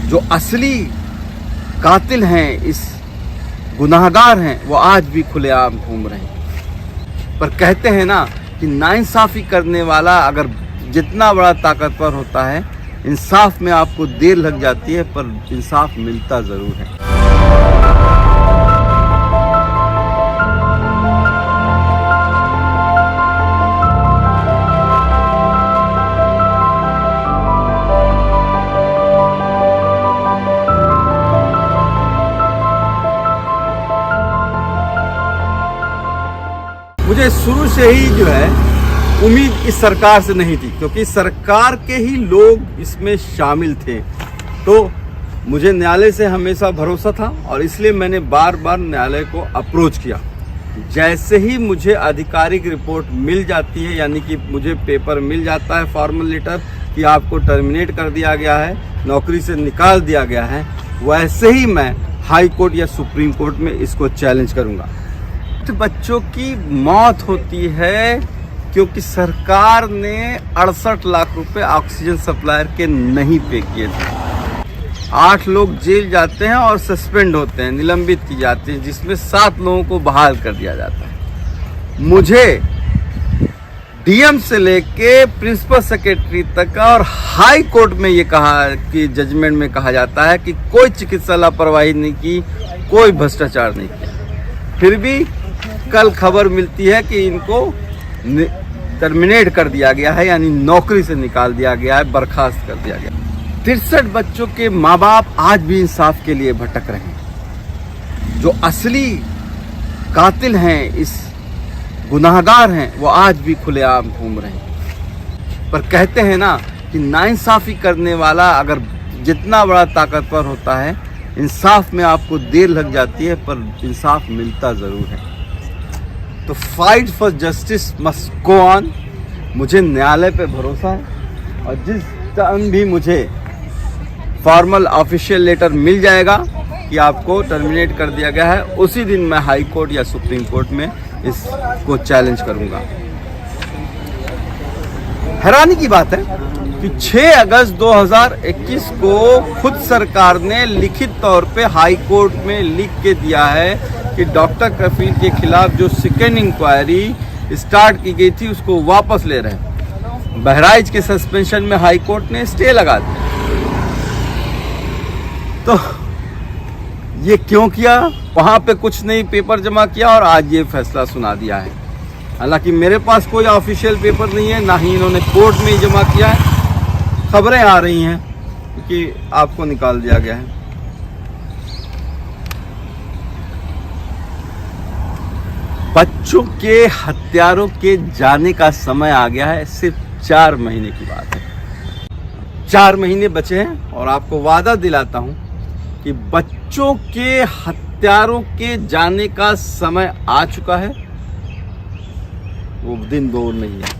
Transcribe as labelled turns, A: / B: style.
A: जो असली कातिल हैं, इस गुनाहगार हैं, वो आज भी खुलेआम घूम रहे हैं। पर कहते हैं ना कि नाइंसाफ़ी करने वाला अगर जितना बड़ा ताकतवर होता है, इंसाफ में आपको देर लग जाती है पर इंसाफ मिलता ज़रूर है। मुझे शुरू से ही जो है उम्मीद इस सरकार से नहीं थी, क्योंकि सरकार के ही लोग इसमें शामिल थे। तो मुझे न्यायालय से हमेशा भरोसा था और इसलिए मैंने बार बार न्यायालय को अप्रोच किया। जैसे ही मुझे आधिकारिक रिपोर्ट मिल जाती है, यानी कि मुझे पेपर मिल जाता है, फॉर्मल लेटर कि आपको टर्मिनेट कर दिया गया है, नौकरी से निकाल दिया गया है, वैसे ही मैं हाई कोर्ट या सुप्रीम कोर्ट में इसको चैलेंज करूँगा। बच्चों की मौत होती है क्योंकि सरकार ने 68 लाख रुपए ऑक्सीजन सप्लायर के नहीं पे किए थे। 8 लोग जेल जाते हैं और सस्पेंड होते हैं, निलंबित की जाती है, जिसमें 7 लोगों को बहाल कर दिया जाता है। मुझे डीएम से लेके प्रिंसिपल सेक्रेटरी तक और हाई कोर्ट में ये कहा कि जजमेंट में कहा जाता है कि कोई चिकित्सा लापरवाही नहीं की, कोई भ्रष्टाचार नहीं किया। फिर भी कल खबर मिलती है कि इनको टर्मिनेट कर दिया गया है, यानी नौकरी से निकाल दिया गया है, बर्खास्त कर दिया गया। 63 बच्चों के माँ बाप आज भी इंसाफ के लिए भटक रहे हैं। जो असली कातिल हैं, इस गुनाहगार हैं, वो आज भी खुलेआम घूम रहे हैं। पर कहते हैं ना कि नाइंसाफ़ी करने वाला अगर जितना बड़ा ताकतवर होता है, इंसाफ में आपको देर लग जाती है पर इंसाफ मिलता ज़रूर है। तो fight for justice must go on. मुझे न्यायालय पे भरोसा है और जिस टाइम भी मुझे फॉर्मल ऑफिशियल लेटर मिल जाएगा कि आपको टर्मिनेट कर दिया गया है, उसी दिन मैं हाई कोर्ट या सुप्रीम कोर्ट में इसको चैलेंज करूंगा। हैरानी की बात है कि 6 अगस्त 2021 को खुद सरकार ने लिखित तौर पे हाई कोर्ट में लिख के दिया है कि डॉक्टर कफील के खिलाफ जो सेकेंड इंक्वायरी स्टार्ट की गई थी उसको वापस ले रहे हैं। बहराइच के सस्पेंशन में हाई कोर्ट ने स्टे लगा दिया। तो ये क्यों किया? वहां पे कुछ नहीं पेपर जमा किया और आज ये फैसला सुना दिया है। हालांकि मेरे पास कोई ऑफिशियल पेपर नहीं है, ना ही इन्होंने कोर्ट में ही जमा किया है। खबरें आ रही हैं कि आपको निकाल दिया गया है। बच्चों के हत्यारों के जाने का समय आ गया है। सिर्फ 4 महीने की बात है। 4 महीने बचे हैं और आपको वादा दिलाता हूं कि बच्चों के हत्यारों के जाने का समय आ चुका है। वो दिन दूर नहीं है।